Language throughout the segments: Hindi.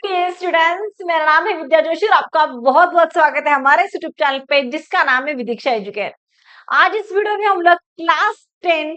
डियर स्टूडेंट्स, मेरा नाम है विद्या जोशी और आपका बहुत बहुत स्वागत है हमारे इस यूट्यूब चैनल पे जिसका नाम है विदीक्षा एजुकेट। आज इस वीडियो में हम लोग क्लास 10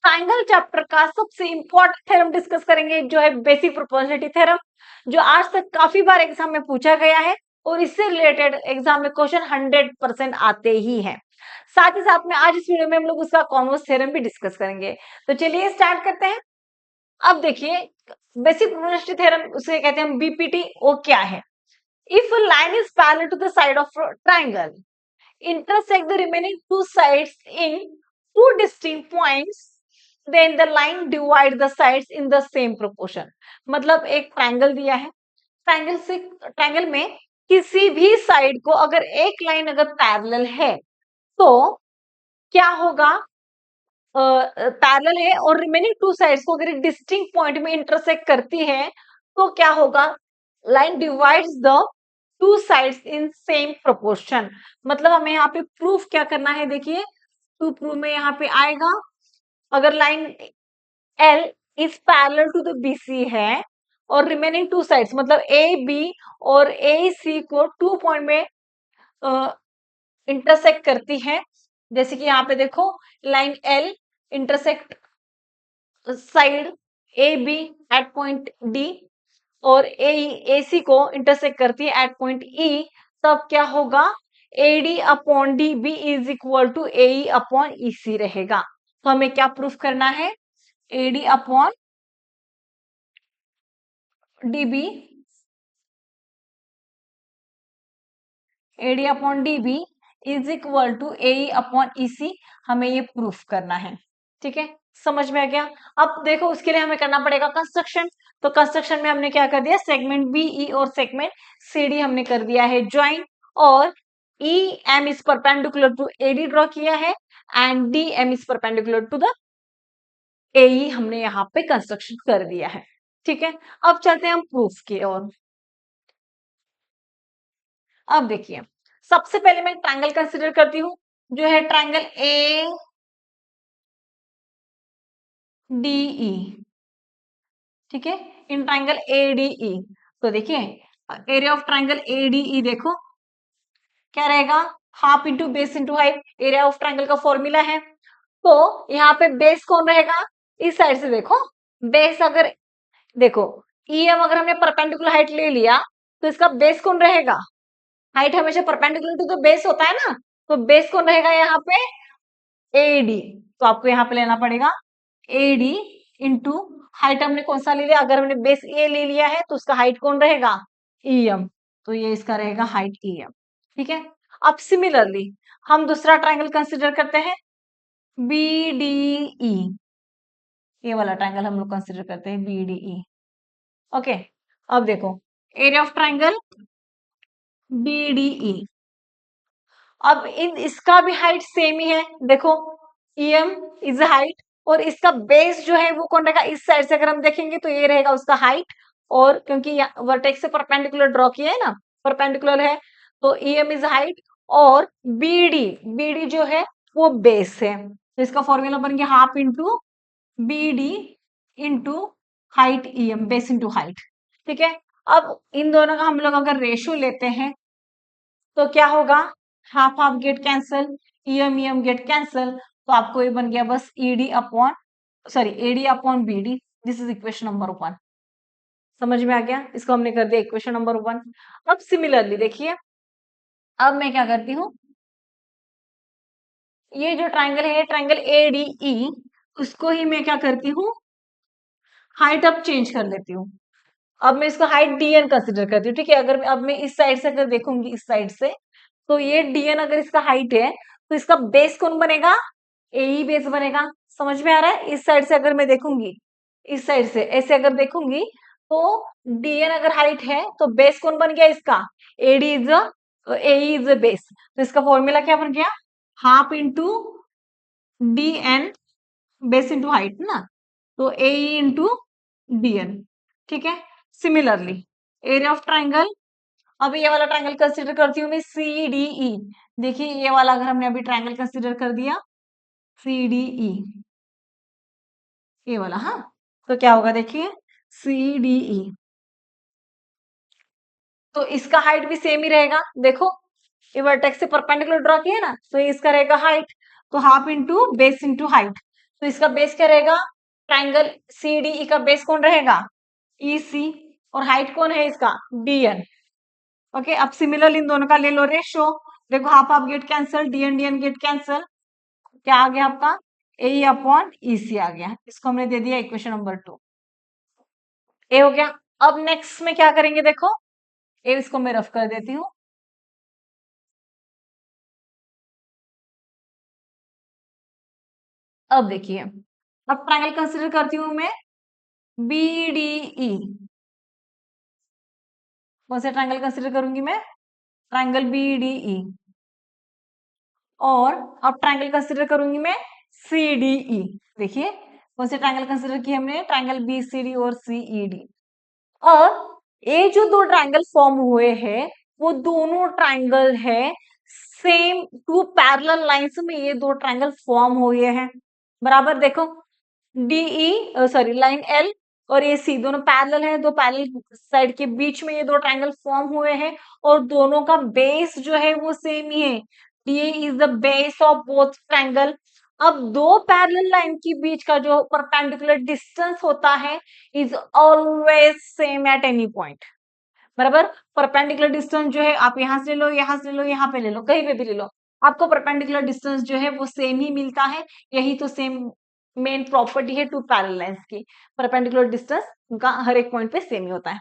ट्राइंगल चैप्टर का सबसे इंपॉर्टेंट थ्योरम डिस्कस करेंगे, जो है बेसिक प्रोपोर्शनलिटी थ्योरम, जो आज तक काफी बार एग्जाम में पूछा गया है और इससे रिलेटेड एग्जाम में क्वेश्चन 100% आते ही हैं। साथ ही साथ में आज इस वीडियो में हम लोग उसका कॉन्वर्स थ्योरम भी डिस्कस करेंगे। तो चलिए स्टार्ट करते हैं। अब देखिए, बेसिक प्रोपोर्शनलिटी थ्योरम उसे कहते हैं बीपीटी। वो क्या है? If a line is parallel to the side of a triangle, intersect the remaining two sides in two distinct points, then the line divide the sides in the same proportion। मतलब एक ट्रायंगल दिया है, ट्रायंगल में किसी भी साइड को अगर एक लाइन अगर पैरेलल है तो क्या होगा? पैरेलल है और रिमेनिंग टू साइड्स को अगर डिस्टिंक्ट पॉइंट में इंटरसेक्ट करती है तो क्या होगा? Line divides the two sides in same proportion. मतलब हमें यहाँ पे प्रूफ क्या करना है? देखिए, टू प्रूफ में यहाँ पे आएगा, अगर line L is parallel to the BC है और रिमेनिंग टू साइड्स मतलब ए बी और ए सी को टू पॉइंट में इंटरसेक्ट करती है। जैसे कि यहाँ पे देखो, line L intersect side A B at point D और ए सी को इंटरसेक्ट करती है एट पॉइंट ई, तब क्या होगा? A D upon D B is equal to A upon E C रहेगा। तो हमें क्या प्रूफ करना है? A D upon D B, A D upon D B is equal to A upon E C, हमें ये प्रूफ करना है। ठीक है, समझ में आ गया? अब देखो, उसके लिए हमें करना पड़ेगा कंस्ट्रक्शन। तो कंस्ट्रक्शन में हमने क्या कर दिया? सेगमेंट बी ई और सेगमेंट सी डी हमने कर दिया है ज्वाइन, और E M is perpendicular to A D draw किया है and D M is perpendicular to the A E, हमने यहाँ पे कंस्ट्रक्शन कर दिया है। ठीक है, अब चलते हैं हम प्रूफ की ओर। अब देखिए, सबसे पहले मैं ट्रायंगल कंसिडर करती हूँ, जो है ट्रायंगल ए डी ई। ठीक है, इन ट्रायंगल ए डी ई, तो देखिए area of triangle A D ई देखो क्या रहेगा? Half into base into height, area of triangle का फॉर्मूला है। तो यहाँ पे बेस कौन रहेगा? इस साइड से देखो, बेस अगर देखो ई एम अगर हमने परपेंडिकुलर हाइट ले लिया तो इसका बेस कौन रहेगा? हाइट हमेशा परपेंडिकुलर टू द बेस होता है ना, तो बेस कौन रहेगा यहाँ पे? A D. तो आपको यहाँ पे लेना पड़ेगा ए डी इंटू हाइट, हमने कौन सा ले लिया? अगर हमने बेस ए ले लिया है तो उसका हाइट कौन रहेगा? E M. तो ये इसका रहेगा हाइट ई एम। ठीक है, अब सिमिलरली हम दूसरा ट्रायंगल कंसिडर करते हैं, बी डी ई। ये वाला ट्रायंगल हम लोग कंसिडर करते हैं, बी डी ई। ओके, अब देखो area of triangle B D E. अब इन इसका भी हाइट सेम ही है, देखो ई एम इज हाइट, और इसका बेस जो है वो कौन रहेगा? इस साइड से अगर हम देखेंगे तो ये रहेगा उसका हाइट, और क्योंकि वर्टेक्स से परपेंडिकुलर ड्रॉ किया है ना, परपेंडिकुलर है, तो ई एम इज हाइट, और बी डी जो है वो बेस है। तो इसका फॉर्मूला बन गया half into B D into height E M, base into height. ठीक है, अब इन दोनों का हम लोग अगर रेशियो लेते हैं तो क्या होगा? Half half get cancel, E M get cancel, तो आपको ये बन गया बस ED upon sorry AD upon BD. This is equation number 1। समझ में आ गया? इसको हमने कर दिया इक्वेशन नंबर 1। अब सिमिलरली देखिए, अब मैं क्या करती हूँ, ये जो ट्राइंगल है ट्राइंगल ए डी ई, उसको ही मैं क्या करती हूँ, हाइट अब चेंज कर लेती हूँ। अब मैं इसको हाइट डी एन कंसिडर करती हूँ। ठीक है, अगर अब मैं इस साइड से अगर देखूंगी, इस साइड से, तो ये डीएन अगर इसका हाइट है तो इसका बेस कौन बनेगा? ए ही बेस बनेगा। समझ में आ रहा है? इस साइड से अगर मैं देखूंगी, इस साइड से ऐसे अगर देखूंगी, तो डीएन अगर हाइट है तो बेस कौन बन गया इसका? AD is a is a base. तो इसका फॉर्मूला क्या बन गया? Half into D N, base into height ना, तो ए इंटू डी एन। ठीक है, सिमिलरली एरिया ऑफ ट्राइंगल, अब ये वाला ट्रायंगल कंसिडर करती हूँ मैं, सी डी ई। देखिए ये वाला अगर हमने अभी ट्रायंगल कंसिडर कर दिया, सी डी ई, ये वाला, हाँ, तो क्या होगा? देखिए सी डी ई, तो इसका हाइट भी सेम ही रहेगा। देखो ये वर्टेक्स से परपेंडिकुलर ड्रॉ किया ना, तो ये इसका रहेगा हाइट, तो half into base into height, तो इसका बेस क्या रहेगा, ट्राइंगल सी डी ई का बेस कौन रहेगा, ई सी, और हाइट कौन है इसका, डी एन। ओके, अब सिमिलर इन दोनों का ले लो रेशो, देखो half half get cancel, D N get cancel, क्या आ गया आपका, ए अपॉन ई सी आ गया, इसको हमने दे दिया इक्वेशन नंबर 2, ए हो गया। अब नेक्स्ट में क्या करेंगे, देखो ए इसको मैं रफ कर देती हूँ। अब देखिए, अब ट्रायंगल कंसिडर करती हूँ मैं बी डी ई, कौन सा ट्रायंगल कंसिडर करूंगी मैं, ट्रायंगल बी डी ई, और अब ट्रायंगल कंसिडर करूंगी मैं सी डी ई। देखिए कौन से ट्रायंगल कंसिडर किए हमने, ट्रायंगल बी सी डी और सी ई डी। अब ये जो दो ट्रायंगल फॉर्म हुए हैं वो दोनों ट्रायंगल है सेम टू पैरेलल लाइंस में, ये दो ट्रायंगल फॉर्म हुए हैं बराबर। देखो डीई सॉरी लाइन एल और ए सी दोनों पैरेलल है, दो पैरेलल साइड के बीच में ये दो ट्रायंगल फॉर्म हुए हैं, और दोनों का बेस जो है वो सेम ही है, D is the base of both triangle. अब दो पैरेलल लाइन के बीच का जो परपेंडिकुलर डिस्टेंस होता है is always same at any point, बराबर। परपेंडिकुलर डिस्टेंस जो है आप यहां से ले लो, यहां से ले लो, यहाँ पे ले लो, कहीं पे भी ले लो, आपको परपेंडिकुलर डिस्टेंस जो है वो सेम ही मिलता है। यही तो सेम मेन प्रॉपर्टी है टू पैरेलल लाइंस की, परपेंडिकुलर डिस्टेंस उनका हर एक पॉइंट पे सेम ही होता है।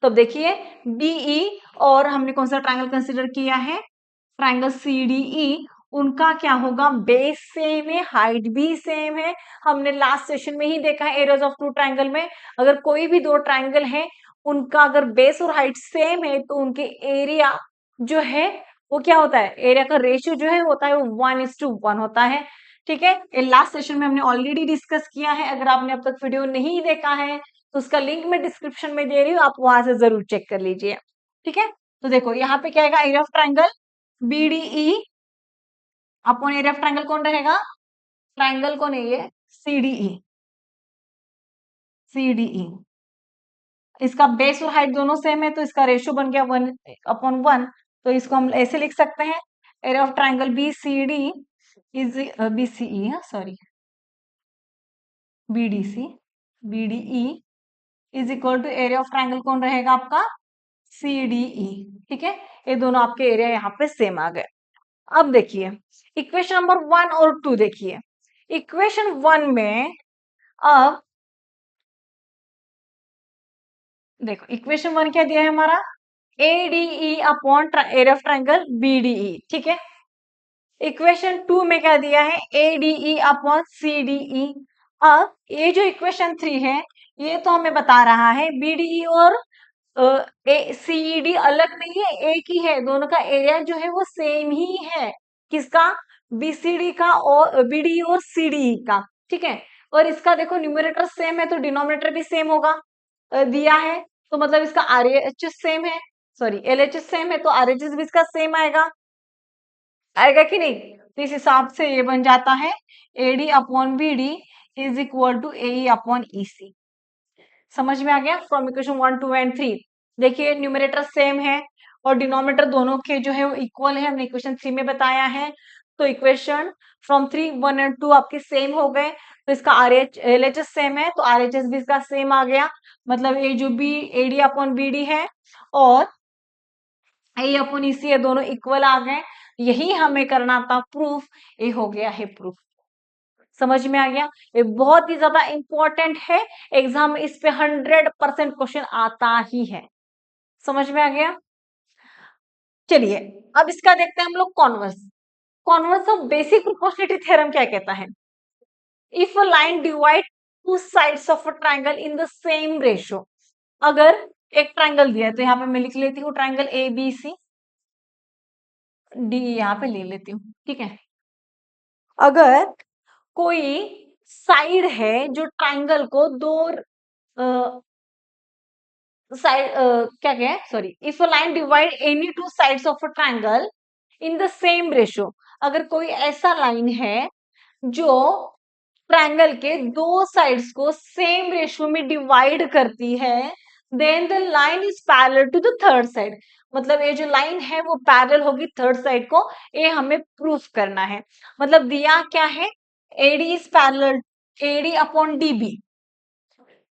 तो अब देखिए डीई और हमने कौन सा ट्रायंगल कंसिडर किया है, ट्रायंगल सी डी ई, उनका क्या होगा, बेस सेम है, हाइट भी सेम है। हमने लास्ट सेशन में ही देखा है एरियाज ऑफ टू ट्रायंगल में, अगर कोई भी दो ट्रायंगल है उनका अगर बेस और हाइट सेम है तो उनके एरिया जो है वो क्या होता है, एरिया का रेशियो जो है होता है वो 1:1 होता है। ठीक है, ये लास्ट सेशन में हमने ऑलरेडी डिस्कस किया है, अगर आपने अब तक वीडियो नहीं देखा है तो उसका लिंक मैं डिस्क्रिप्शन में दे रही हूँ, आप वहां से जरूर चेक कर लीजिए। ठीक है, तो देखो यहाँ पे क्या आएगा, area of triangle BDE upon area of triangle कौन रहेगा, ट्रायंगल कौन है ये, सीडीई, सीडीई, इसका बेस और हाइट दोनों सेम है तो इसका रेशियो बन गया 1:1, तो इसको हम ऐसे लिख सकते हैं, area of triangle B C D is B C E, sorry B D C, B D E is equal to area of triangle कौन रहेगा आपका, सी डी ई। ठीक है, ये दोनों आपके एरिया यहाँ पे सेम आ गए। अब देखिए इक्वेशन नंबर 1 और 2 देखिए, इक्वेशन 1 में अब देखो इक्वेशन 1 क्या दिया है हमारा, A D E upon area of triangle B D E. ठीक है, इक्वेशन 2 में क्या दिया है, A D E upon C D E. अब ये जो इक्वेशन 3 है ये तो हमें बता रहा है बी डी ई और सी डी अलग नहीं है, एक ही है, दोनों का एरिया जो है वो सेम ही है, किसका, बीसीडी का और बीडी और सीडी का। ठीक है, और इसका देखो न्यूमरेटर सेम है तो डिनोमिनेटर भी सेम होगा, दिया है तो मतलब इसका आरएचएस सेम है, सॉरी एलएचएस सेम है तो आरएचएस भी इसका सेम आएगा, आएगा कि नहीं। तो इस हिसाब से ये बन जाता है AD upon BD is equal to A upon E C. समझ में आ गया, फ्रॉम इक्वेशन 1 2 एंड 3। देखिए न्यूमरेटर सेम है और डिनोमिनेटर दोनों के जो है वो इक्वल है, हमने इक्वेशन 3 में बताया है। तो इक्वेशन फ्रॉम 3 1 एंड 2 आपके सेम हो गए, तो इसका R H L H S same है तो आर एच एस भी इसका सेम आ गया, मतलब ये जो B AD upon B D है और ए अपॉन ई सी है दोनों इक्वल आ गए, यही हमें करना था प्रूफ, ये हो गया है प्रूफ। समझ में आ गया, ये बहुत ही ज्यादा इंपॉर्टेंट है, एग्जाम में इस पे 100% क्वेश्चन आता ही है। समझ में आ गया, चलिए अब इसका देखते हैं हम लोग converse. Converse of basic proportionality theorem क्या कहता है, if a line divide two sides of a triangle in the same ratio. अगर एक ट्रायंगल दिया है तो यहाँ पे मैं लिख लेती हूँ triangle A B C D, यहाँ पे ले लेती हूँ। ठीक है, अगर कोई साइड है जो ट्रायंगल को दो साइड क्या क्या sorry, if a line divide any two sides of a triangle in the same ratio, अगर कोई ऐसा लाइन है जो ट्रायंगल के दो साइड्स को सेम रेशियो में डिवाइड करती है, then the line is parallel to the third side, मतलब ये जो लाइन है वो पैरेलल होगी थर्ड साइड को, ये हमें प्रूफ करना है। मतलब दिया क्या है, AD is parallel, AD upon DB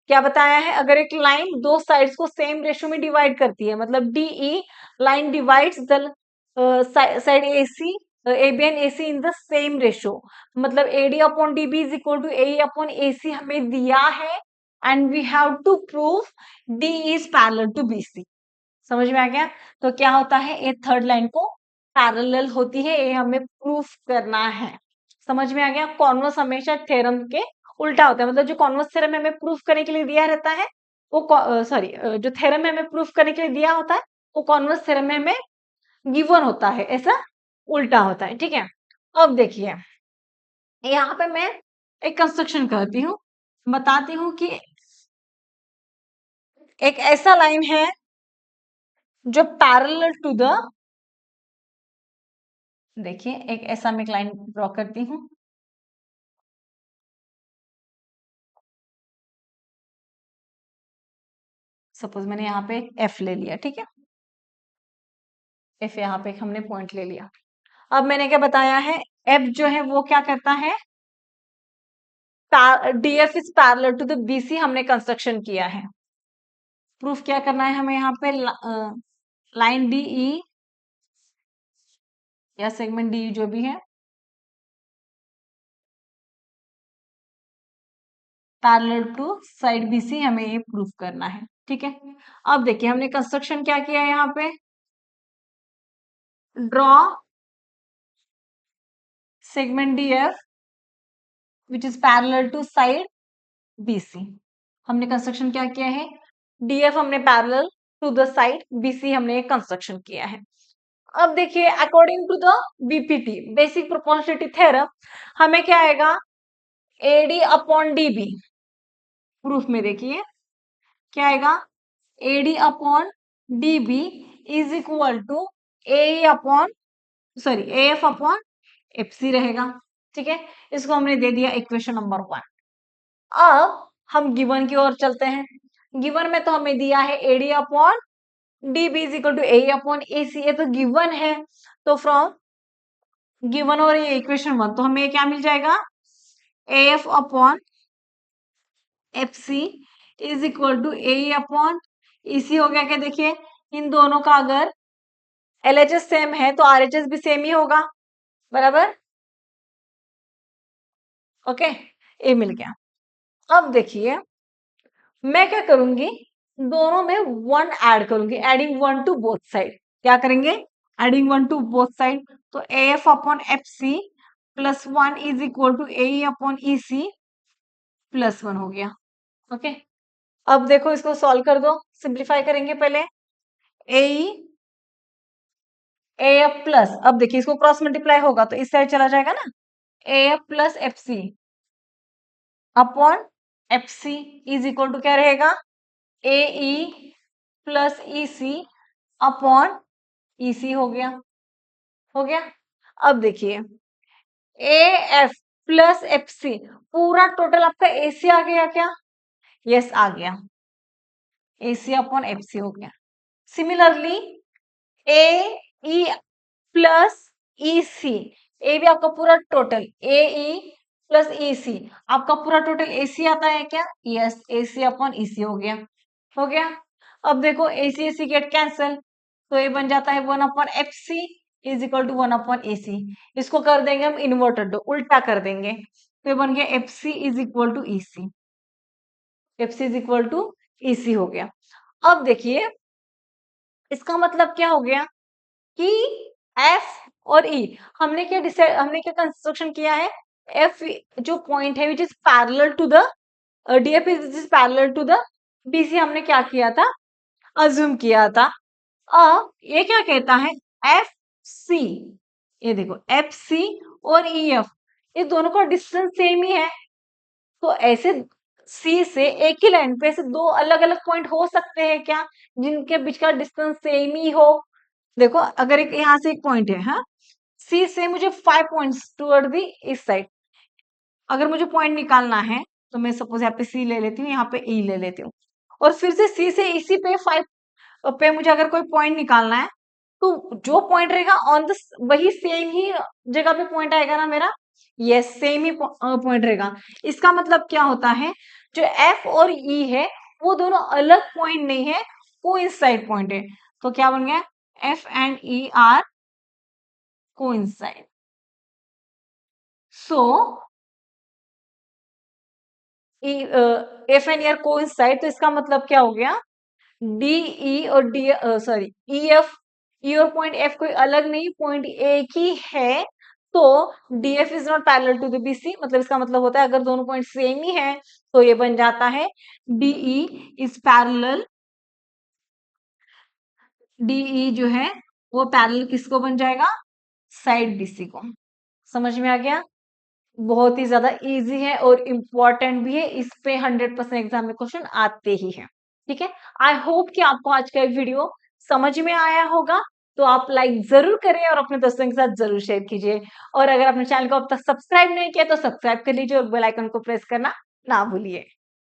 क्या बताया है, अगर एक लाइन दो साइड्स को सेम रेशियो में डिवाइड करती है, मतलब DE line divides the side AC AB and AC in the same ratio, मतलब AD upon DB is equal to AE upon AC हमें दिया है, and we have to prove D is parallel to BC। समझ में आ गया? तो क्या होता है, ये थर्ड लाइन को पैरेलल होती है, ये हमें प्रूफ करना है। समझ में आ गया? कॉन्वर्स हमेशा थ्योरम के उल्टा होता है, मतलब जो कॉन्वर्स थ्योरम हमें प्रूफ करने के लिए दिया रहता है वो सॉरी जो थ्योरम में हमें प्रूफ करने के लिए दिया होता है वो कॉन्वर्स थ्योरम में हमें गिवन होता है, ऐसा उल्टा होता है। ठीक है, अब देखिए यहाँ पे मैं एक कंस्ट्रक्शन करती हूँ, बताती हूँ कि एक ऐसा लाइन है जो पैरेलल टू द, देखिए एक ऐसा मैं एक लाइन ड्रॉ करती हूँ, सपोज मैंने यहाँ पे एफ ले लिया, ठीक है, एफ यहाँ पे हमने पॉइंट ले लिया। अब मैंने क्या बताया है, एफ जो है वो क्या करता है, DF is parallel to the BC हमने कंस्ट्रक्शन किया है। प्रूफ क्या करना है हमें यहाँ पे, लाइन डीई या सेगमेंट डी जो भी है पैरेलल टू साइड बीसी, हमें ये प्रूफ करना है। ठीक है, अब देखिए हमने कंस्ट्रक्शन क्या किया है यहाँ पे, draw segment DF which is parallel to side BC. हमने कंस्ट्रक्शन क्या किया है, डीएफ हमने parallel to the side BC हमने कंस्ट्रक्शन किया है। अब देखिए according to the BPT basic proportionality theorem हमें क्या आएगा, एडी अपॉन डीबी, प्रूफ में देखिए क्या आएगा, AD upon DB is equal to A upon sorry F upon FC रहेगा। ठीक है, इसको हमने दे दिया इक्वेशन नंबर 1। अब हम गिवन की ओर चलते हैं, गिवन में तो हमें दिया है AD upon DB is equal to A upon A C, ये तो गिवन है, तो फ्रॉम गिवन और ये इक्वेशन 1 तो हमें क्या मिल जाएगा, F upon F C is equal to A upon E C हो गया। क्या देखिए इन दोनों का अगर LHS सेम है तो RHS भी सेम ही होगा, बराबर, ओके, ये मिल गया। अब देखिए मैं क्या करूंगी, दोनों में 1 ऐड करूंगी, एडिंग 1 टू बोथ साइड। क्या करेंगे, एडिंग 1 टू बोथ साइड, तो AF upon FC plus 1 is equal to AE upon EC plus 1 हो गया। ओके, अब देखो इसको सॉल्व कर दो, सिंप्लीफाई करेंगे पहले, AE AF प्लस, अब देखिए इसको क्रॉस मल्टीप्लाई होगा तो इस साइड चला जाएगा ना, AF plus FC upon FC is equal to क्या रहेगा, AE plus EC upon EC हो गया, हो गया। अब देखिए AF प्लस FC पूरा टोटल आपका AC आ गया क्या, यस आ गया, AC अपॉन FC हो गया। सिमिलरली AE प्लस EC, ए भी आपका पूरा टोटल AE प्लस EC आपका पूरा टोटल AC आता है क्या, यस AC अपॉन EC हो गया, हो गया। अब देखो AC AC गेट कैंसल, तो ये बन जाता है 1 upon FC is equal to 1 upon AC, इसको कर देंगे हम इन्वर्टेड, उल्टा कर देंगे, तो ये बन गया FC is equal to EC, FC is equal to EC हो गया। अब देखिए इसका मतलब क्या हो गया कि F और E हमने क्या डिसाइड, हमने क्या कंस्ट्रक्शन किया है, F जो पॉइंट है which is parallel to the DF is parallel to the BC हमने क्या किया था, अज्यूम किया था। अब ये क्या कहता है, FC, ये देखो FC और EF ये दोनों का डिस्टेंस सेम ही है, तो ऐसे C से एक ही लाइन पे ऐसे दो अलग अलग पॉइंट हो सकते हैं क्या जिनके बीच का डिस्टेंस सेम ही हो। देखो अगर एक यहाँ से एक पॉइंट है, हाँ, सी से मुझे 5 पॉइंट्स टूवर्ड दी इस साइड, अगर मुझे पॉइंट निकालना है तो मैं सपोज यहाँ पे सी ले लेती हूँ, यहाँ पे ई ले लेती हूँ, और फिर से सी से इसी पे 5 पे मुझे अगर कोई पॉइंट निकालना है, तो जो पॉइंट रहेगा ऑन द वही सेम ही जगह पे पॉइंट आएगा ना मेरा। यस, सेम ही पॉइंट रहेगा। इसका मतलब क्या होता है, जो एफ और ई है वो दोनों अलग पॉइंट नहीं है, कोइंसाइड पॉइंट है। तो क्या बन गया, F and E R coincide. So F and E R coincide, तो इसका मतलब क्या हो गया, डी ई और डी सॉरी ई एफ, ई और पॉइंट एफ कोई अलग नहीं, पॉइंट एक ही है। तो D F is not parallel to the B C, मतलब इसका मतलब होता है अगर दोनों पॉइंट सेम ही है तो ये बन जाता है डीई इज पैरेलल, डीई जो है वो पैरेलल किसको बन जाएगा, साइड बीसी को। समझ में आ गया, बहुत ही ज्यादा इजी है और इम्पोर्टेंट भी है, इस पे 100% एग्जाम में क्वेश्चन आते ही हैं। ठीक है, आई होप कि आपको आज का वीडियो समझ में आया होगा। तो आप लाइक जरूर करें और अपने दोस्तों के साथ जरूर शेयर कीजिए, और अगर अपने चैनल को अब तक सब्सक्राइब नहीं किया तो सब्सक्राइब कर लीजिए और बेल आइकन को प्रेस करना ना भूलिए।